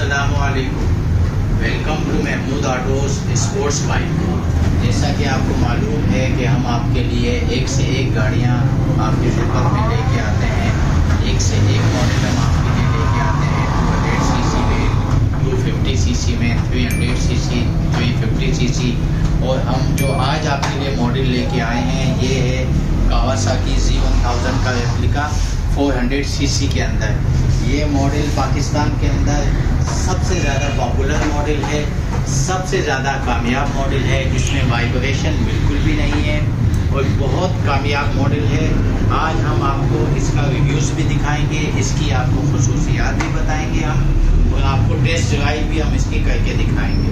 अस्सलामुअलैकुम। Welcome to Mahmood autos sports bike. जैसा कि आपको मालूम है कि हम आपके लिए एक से एक गाड़ियां आपके खिदमत में लेके आते हैं। एक से एक मॉडल हम आपके लिए लेके आते हैं 200 सीसी में, 250 सीसी में, 300 सीसी, 350 सीसी। और हम जो आज आपके लिए मॉडल लेके आए हैं ये है कावासाकी Z1000 का रेप्लिका 400 सीसी के अंदर। ये मॉडल पाकिस्तान के अंदर सबसे ज़्यादा पॉपुलर मॉडल है, सबसे ज़्यादा कामयाब मॉडल है, जिसमें वाइब्रेशन बिल्कुल भी नहीं है और बहुत कामयाब मॉडल है। आज हम आपको इसका रिव्यूज़ भी दिखाएंगे, इसकी आपको खसूसियात भी बताएंगे हम, और आपको टेस्ट ड्राइव भी हम इसकी करके दिखाएंगे।